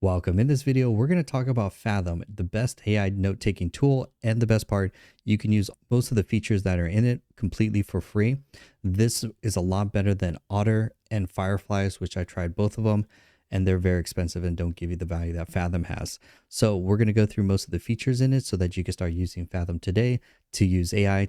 Welcome. In this video, we're going to talk about Fathom, the best AI note-taking tool, and the best part, you can use most of the features that are in it completely for free. This is a lot better than Otter and Fireflies, which I tried both of them, and they're very expensive and don't give you the value that Fathom has. So we're going to go through most of the features in it so that you can start using Fathom today to use AI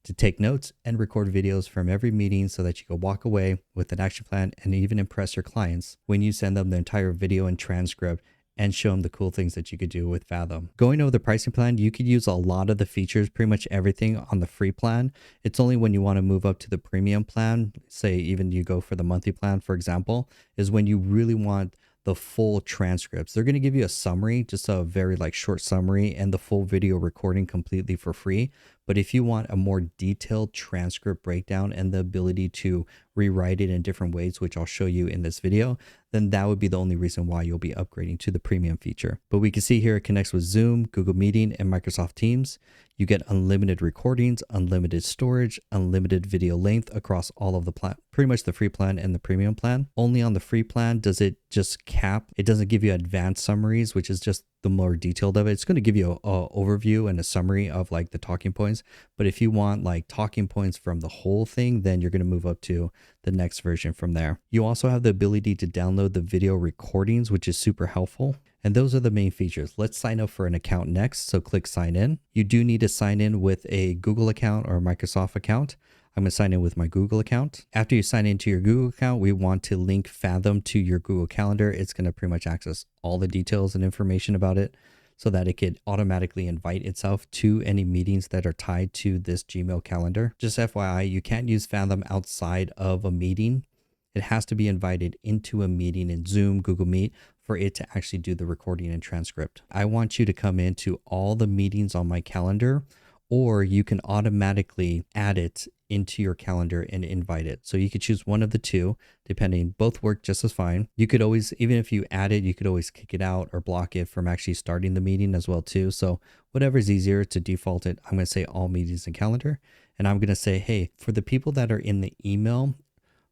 to take notes and record videos from every meeting so that you can walk away with an action plan and even impress your clients when you send them the entire video and transcript and show them the cool things that you could do with Fathom. Going over the pricing plan, you could use a lot of the features, pretty much everything on the free plan. It's only when you want to move up to the premium plan, say even you go for the monthly plan, for example, is when you really want the full transcripts. They're going to give you a summary, just a very short summary, and the full video recording completely for free. But if you want a more detailed transcript breakdown and the ability to rewrite it in different ways, which I'll show you in this video, then that would be the only reason why you'll be upgrading to the premium feature. But we can see here it connects with Zoom, Google Meeting, and Microsoft Teams. You get unlimited recordings, unlimited storage, unlimited video length across all of the plan, pretty much the free plan and the premium plan. Only on the free plan does it just cap. It doesn't give you advanced summaries, which is just the more detailed of it. It's going to give you a overview and a summary of the talking points. But if you want talking points from the whole thing, then you're going to move up to the next version from there. You also have the ability to download the video recordings, which is super helpful. And those are the main features. Let's sign up for an account next. So click sign in. You do need to sign in with a Google account or a Microsoft account. I'm going to sign in with my Google account. After you sign into your Google account, we want to link Fathom to your Google Calendar. It's going to pretty much access all the details and information about it so that it could automatically invite itself to any meetings that are tied to this Gmail calendar. Just FYI, you can't use Fathom outside of a meeting. It has to be invited into a meeting in Zoom, Google Meet, for it to actually do the recording and transcript. I want you to come into all the meetings on my calendar, or you can automatically add it into your calendar and invite it. So you could choose one of the two, depending. Both work just as fine. You could always, even if you add it, you could always kick it out or block it from actually starting the meeting as well too. So whatever's easier to default it. I'm going to say all meetings and calendar. And I'm going to say, hey, for the people that are in the email,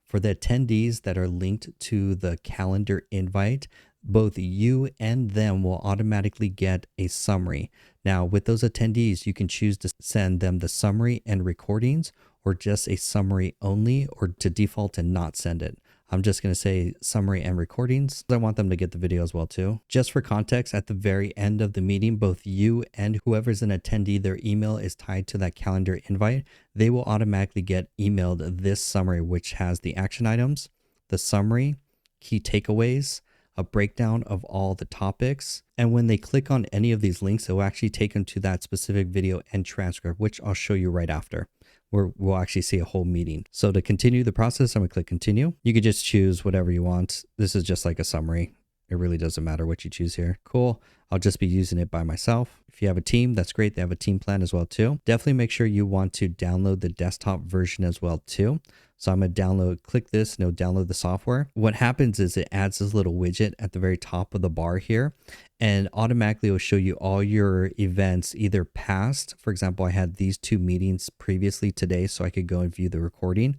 for the attendees that are linked to the calendar invite, both you and them will automatically get a summary. Now, with those attendees, you can choose to send them the summary and recordings, or just a summary only, or to default and not send it. I'm just going to say summary and recordings. I want them to get the video as well too. Just for context, at the very end of the meeting, both you and whoever's an attendee, their email is tied to that calendar invite. They will automatically get emailed this summary, which has the action items, the summary, key takeaways, a breakdown of all the topics. And when they click on any of these links, it will actually take them to that specific video and transcript, which I'll show you right after, where we'll actually see a whole meeting. So to continue the process, I'm gonna click continue. You could just choose whatever you want. This is just like a summary. It really doesn't matter what you choose here. Cool. I'll just be using it by myself. If you have a team, that's great. They have a team plan as well too. Definitely make sure you want to download the desktop version as well too. So I'm going to click this, and it'll download the software. What happens is it adds this little widget at the very top of the bar here, and automatically it will show you all your events, either past. For example, I had these two meetings previously today, so I could go and view the recording,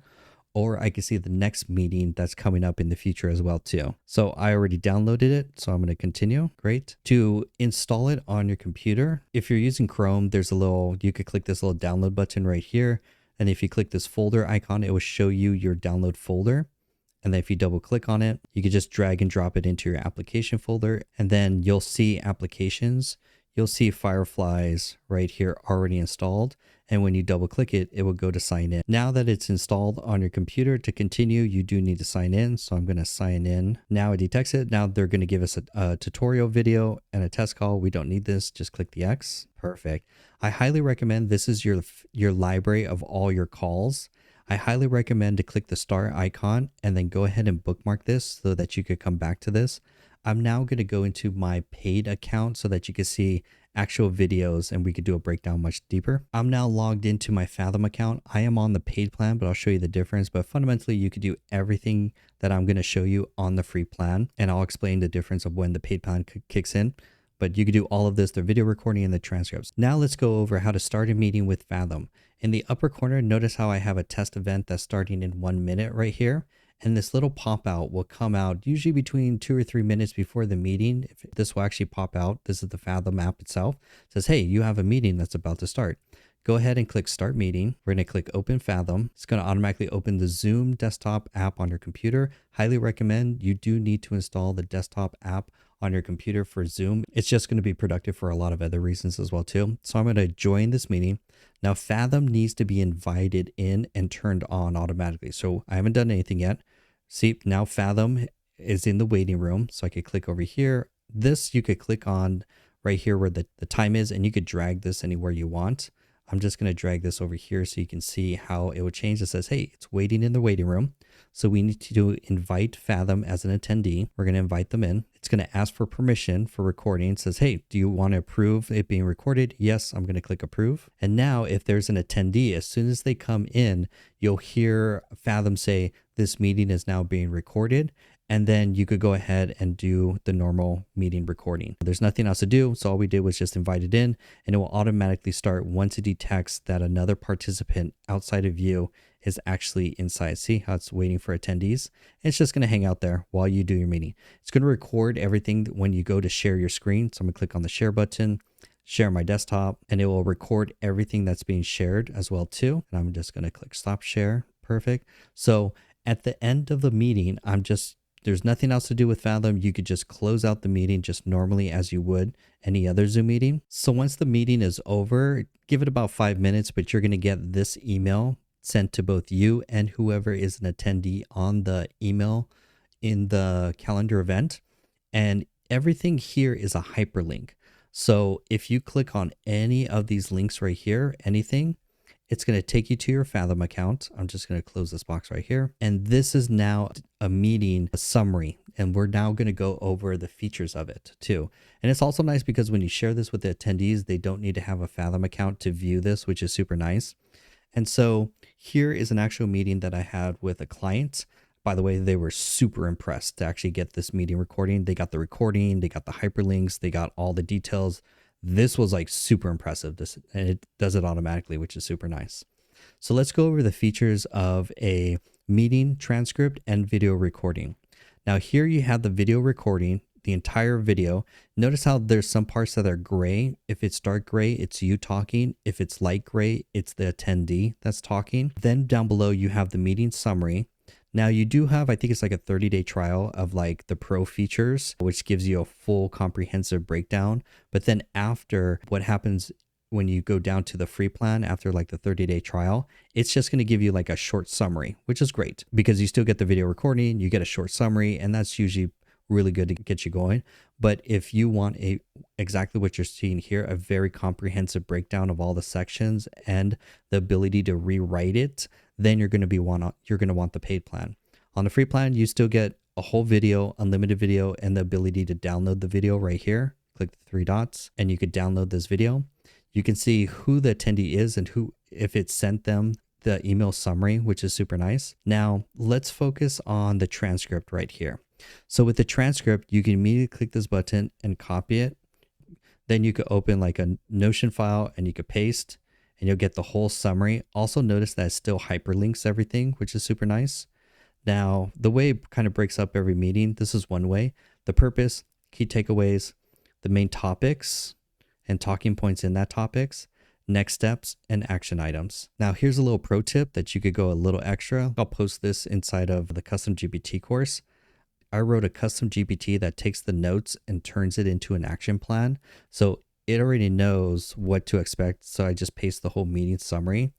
or I can see the next meeting that's coming up in the future as well too. So I already downloaded it, so I'm going to continue. Great. To install it on your computer, if you're using Chrome, you could click this little download button right here. And if you click this folder icon, it will show you your download folder. And then if you double click on it, you can just drag and drop it into your application folder. And then you'll see applications. You'll see Fireflies right here already installed. And when you double click it, it will go to sign in. Now that it's installed on your computer, to continue, you do need to sign in. So I'm going to sign in. Now it detects it. Now they're going to give us a tutorial video and a test call. We don't need this. Just click the X. Perfect. I highly recommend, this is your library of all your calls. I highly recommend to click the star icon and then go ahead and bookmark this so that you could come back to this. I'm now going to go into my paid account so that you can see actual videos and we could do a breakdown much deeper. I'm now logged into my Fathom account. I am on the paid plan, but I'll show you the difference. But fundamentally, you could do everything that I'm going to show you on the free plan, and I'll explain the difference of when the paid plan kicks in. But you can do all of this, the video recording and the transcripts. Now let's go over how to start a meeting with Fathom. In the upper corner, notice how I have a test event that's starting in 1 minute right here. and this little pop out will come out usually between 2 or 3 minutes before the meeting. If this will actually pop out. This is the Fathom app itself. It says, hey, you have a meeting that's about to start. Go ahead and click Start Meeting. We're going to click Open Fathom. It's going to automatically open the Zoom desktop app on your computer. Highly recommend. You do need to install the desktop app on your computer for Zoom. It's just going to be productive for a lot of other reasons as well too. So I'm going to join this meeting. Now Fathom needs to be invited in and turned on automatically. So I haven't done anything yet. See, now Fathom is in the waiting room. So I could click over here. This you could click on right here where the time is, and you could drag this anywhere you want. I'm just going to drag this over here so you can see how it would change. It says, hey, it's waiting in the waiting room. So we need to invite Fathom as an attendee. We're going to invite them in. It's going to ask for permission for recording. It says, hey, do you want to approve it being recorded? Yes, I'm going to click approve. And now if there's an attendee, as soon as they come in, you'll hear Fathom say, this meeting is now being recorded. And then you could go ahead and do the normal meeting recording. There's nothing else to do. So all we did was just invite it in, and it will automatically start once it detects that another participant outside of you is actually inside. See how it's waiting for attendees? It's just going to hang out there while you do your meeting. It's going to record everything when you go to share your screen. So I'm going to click on the share button, share my desktop, and it will record everything that's being shared as well too. And I'm just going to click stop share. Perfect. So at the end of the meeting, there's nothing else to do with Fathom. You could just close out the meeting just normally as you would any other Zoom meeting. So once the meeting is over, give it about 5 minutes, but you're going to get this email sent to both you and whoever is an attendee on the email in the calendar event. And everything here is a hyperlink. So if you click on any of these links right here, anything, it's going to take you to your Fathom account. I'm just going to close this box right here. And this is now a meeting summary. And we're now going to go over the features of it too. And it's also nice because when you share this with the attendees, they don't need to have a Fathom account to view this, which is super nice. And so here is an actual meeting that I had with a client. By the way, they were super impressed to actually get this meeting recording. They got the recording, they got the hyperlinks, they got all the details. This was like super impressive, and it does it automatically, which is super nice. So let's go over the features of a meeting transcript and video recording. Now here you have the video recording, the entire video. Notice how there's some parts that are gray. If it's dark gray, it's you talking. If it's light gray, it's the attendee that's talking. Then down below, you have the meeting summary. Now you do have, I think it's like a 30-day trial of like the pro features, which gives you a full comprehensive breakdown. But then after, what happens when you go down to the free plan after like the 30-day trial, it's just going to give you like a short summary, which is great because you still get the video recording, you get a short summary, and that's usually really good to get you going. But if you want exactly what you're seeing here, a very comprehensive breakdown of all the sections and the ability to rewrite it, then you're going to want the paid plan. On the free plan, you still get a whole video, unlimited video, and the ability to download the video right here. Click the 3 dots and you could download this video. You can see who the attendee is and if it sent them the email summary, which is super nice. Now let's focus on the transcript right here. So with the transcript, you can immediately click this button and copy it. Then you could open like a Notion file and you could paste and you'll get the whole summary. Also notice that it still hyperlinks everything, which is super nice. Now, the way it kind of breaks up every meeting, this is one way. The purpose, key takeaways, the main topics and talking points in that topics, next steps, and action items. Now, here's a little pro tip that you could go a little extra. I'll post this inside of the custom GPT course. I wrote a custom GPT that takes the notes and turns it into an action plan. So it already knows what to expect. So I just paste the whole meeting summary,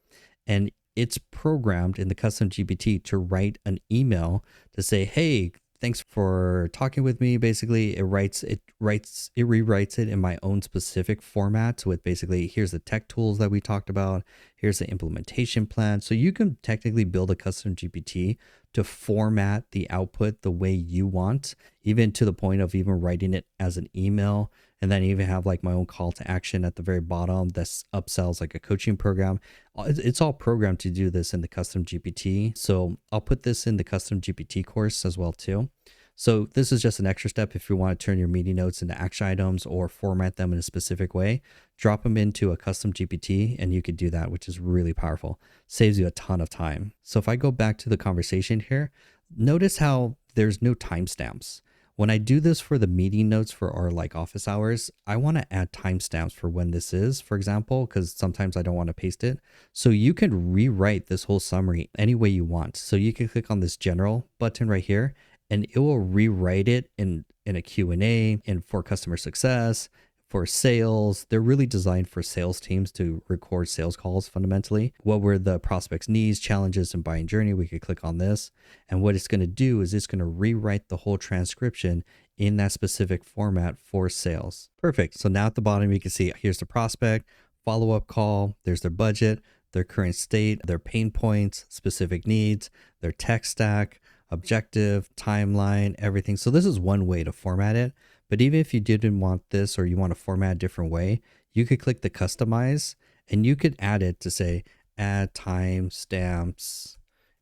and it's programmed in the custom GPT to write an email to say, hey, thanks for talking with me. Basically, it rewrites it in my own specific format with basically, here's the tech tools that we talked about. Here's the implementation plan. So you can technically build a custom GPT to format the output the way you want, even to the point of even writing it as an email. And then even have like my own call to action at the very bottom that upsells like a coaching program. It's all programmed to do this in the custom GPT. So I'll put this in the custom GPT course as well too. So this is just an extra step if you want to turn your meeting notes into action items or format them in a specific way. Drop them into a custom GPT and you could do that, which is really powerful. Saves you a ton of time. So if I go back to the conversation here, Notice how there's no timestamps. When I do this for the meeting notes for our like office hours, I want to add timestamps for when this is, for example, because sometimes I don't want to paste it. So you can rewrite this whole summary any way you want. So you can click on this general button right here, and it will rewrite it in a Q&A and for customer success, for sales. They're really designed for sales teams to record sales calls fundamentally. What were the prospect's needs, challenges, and buying journey? We could click on this. And what it's going to do is it's going to rewrite the whole transcription in that specific format for sales. Perfect. So now at the bottom, you can see here's the prospect, follow-up call, there's their budget, their current state, their pain points, specific needs, their tech stack, objective, timeline, everything. So this is one way to format it. But even if you didn't want this or you want to format a different way, you could click the customize and you could add it to say add timestamps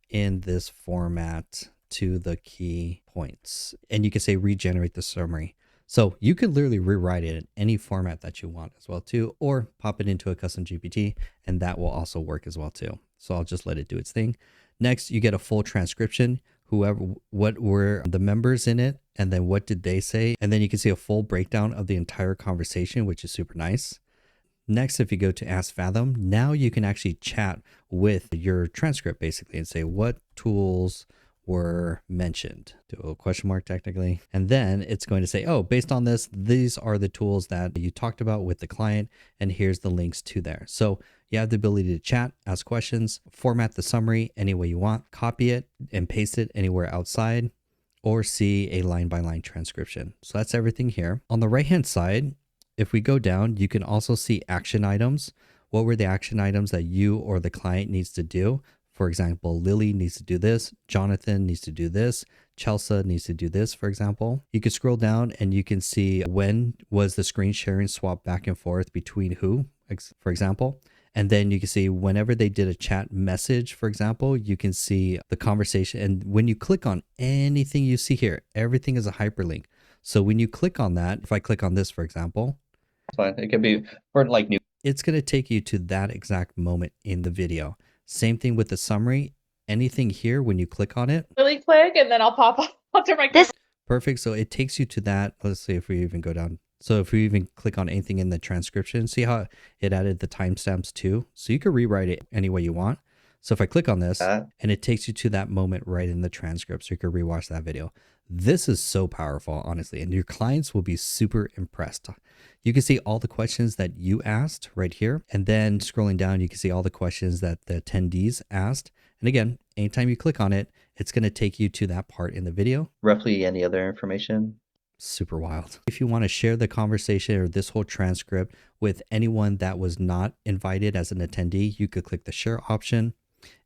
in this format to the key points. And you can say regenerate the summary. So you could literally rewrite it in any format that you want as well too, or pop it into a custom GPT and that will also work as well too. So I'll just let it do its thing. Next, you get a full transcription, what were the members in it, and then what did they say? And then you can see a full breakdown of the entire conversation, which is super nice. Next, if you go to Ask Fathom, now you can actually chat with your transcript basically and say what tools were mentioned. Do a question mark technically. And then it's going to say, oh, based on this, these are the tools that you talked about with the client. And here's the links to there. So you have the ability to chat, ask questions, format the summary any way you want, copy it and paste it anywhere outside, or see a line by line transcription. So that's everything here. On the right-hand side, if we go down, you can also see action items. What were the action items that you or the client needs to do? For example, Lily needs to do this, Jonathan needs to do this, Chelsea needs to do this, for example. You can scroll down and you can see when was the screen sharing swapped back and forth between who, for example. And then you can see whenever they did a chat message, for example, you can see the conversation. And when you click on anything you see here, everything is a hyperlink. So when you click on that, if I click on this, for example, fine. It could be for like new. it's going to take you to that exact moment in the video. Same thing with the summary. Anything here, when you click on it, really quick, and then I'll pop onto my this. Perfect. So it takes you to that. Let's see if we even go down. So if we even click on anything in the transcription, see how it added the timestamps too. So you can rewrite it any way you want. So if I click on this and it takes you to that moment right in the transcript, so you can rewatch that video. This is so powerful, honestly, and your clients will be super impressed. You can see all the questions that you asked right here. And then scrolling down, you can see all the questions that the attendees asked. And again, anytime you click on it, it's going to take you to that part in the video. Roughly any other information? Super wild. If you want to share the conversation or this whole transcript with anyone that was not invited as an attendee, you could click the share option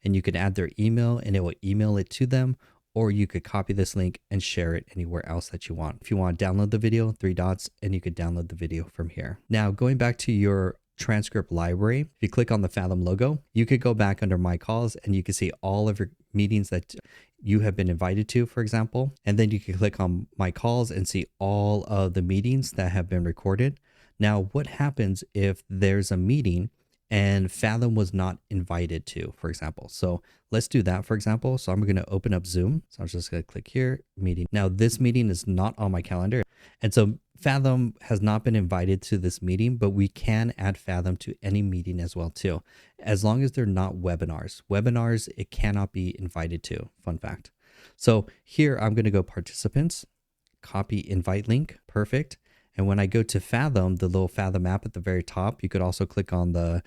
and you could add their email and it will email it to them. Or you could copy this link and share it anywhere else that you want. If you want to download the video, 3 dots, and you could download the video from here. Now, going back to your transcript library, if you click on the Fathom logo, you could go back under My Calls and you can see all of your meetings that you have been invited to, for example. And then you can click on My Calls and see all of the meetings that have been recorded. Now, what happens if there's a meeting and Fathom was not invited to, for example? So let's do that, for example. So I'm going to open up Zoom. So I'm just going to click here, meeting. Now this meeting is not on my calendar. And so Fathom has not been invited to this meeting, but we can add Fathom to any meeting as well too, as long as they're not webinars. Webinars, it cannot be invited to, fun fact. So here I'm going to go participants, copy invite link, perfect. And when I go to Fathom, the little Fathom app at the very top, you could also click on the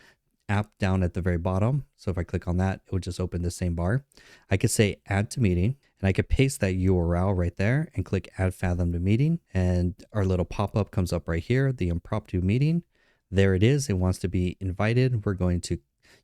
app down at the very bottom. So if I click on that, it will just open the same bar. I could say add to meeting and I could paste that URL right there and click add Fathom to meeting. And our little pop-up comes up right here, the impromptu meeting. There it is. It wants to be invited.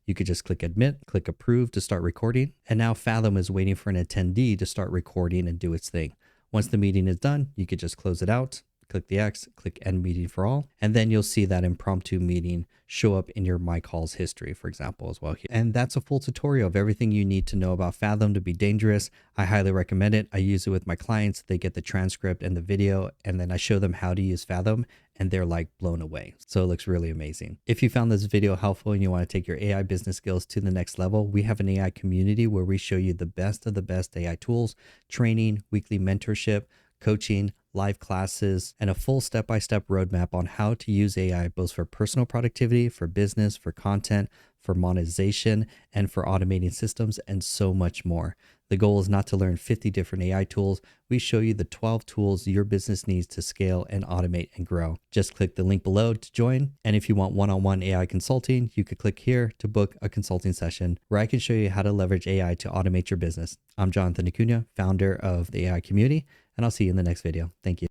You could just click admit, click approve to start recording. And now Fathom is waiting for an attendee to start recording and do its thing. Once the meeting is done, you could just close it out, click the X, click end meeting for all, and then you'll see that impromptu meeting show up in your My Calls history, for example, as well here. And that's a full tutorial of everything you need to know about Fathom to be dangerous. I highly recommend it. I use it with my clients. They get the transcript and the video, and then I show them how to use Fathom, and they're like blown away. So it looks really amazing. If you found this video helpful and you want to take your AI business skills to the next level, we have an AI community where we show you the best of the best AI tools, training, weekly mentorship, coaching, live classes, and a full step-by-step roadmap on how to use AI both for personal productivity, for business, for content, for monetization, and for automating systems, and so much more. The goal is not to learn 50 different AI tools. We show you the 12 tools your business needs to scale and automate and grow. Just click the link below to join. And if you want one-on-one AI consulting, you could click here to book a consulting session where I can show you how to leverage AI to automate your business. I'm Jonathan Acuna, founder of the AI community, and I'll see you in the next video. Thank you.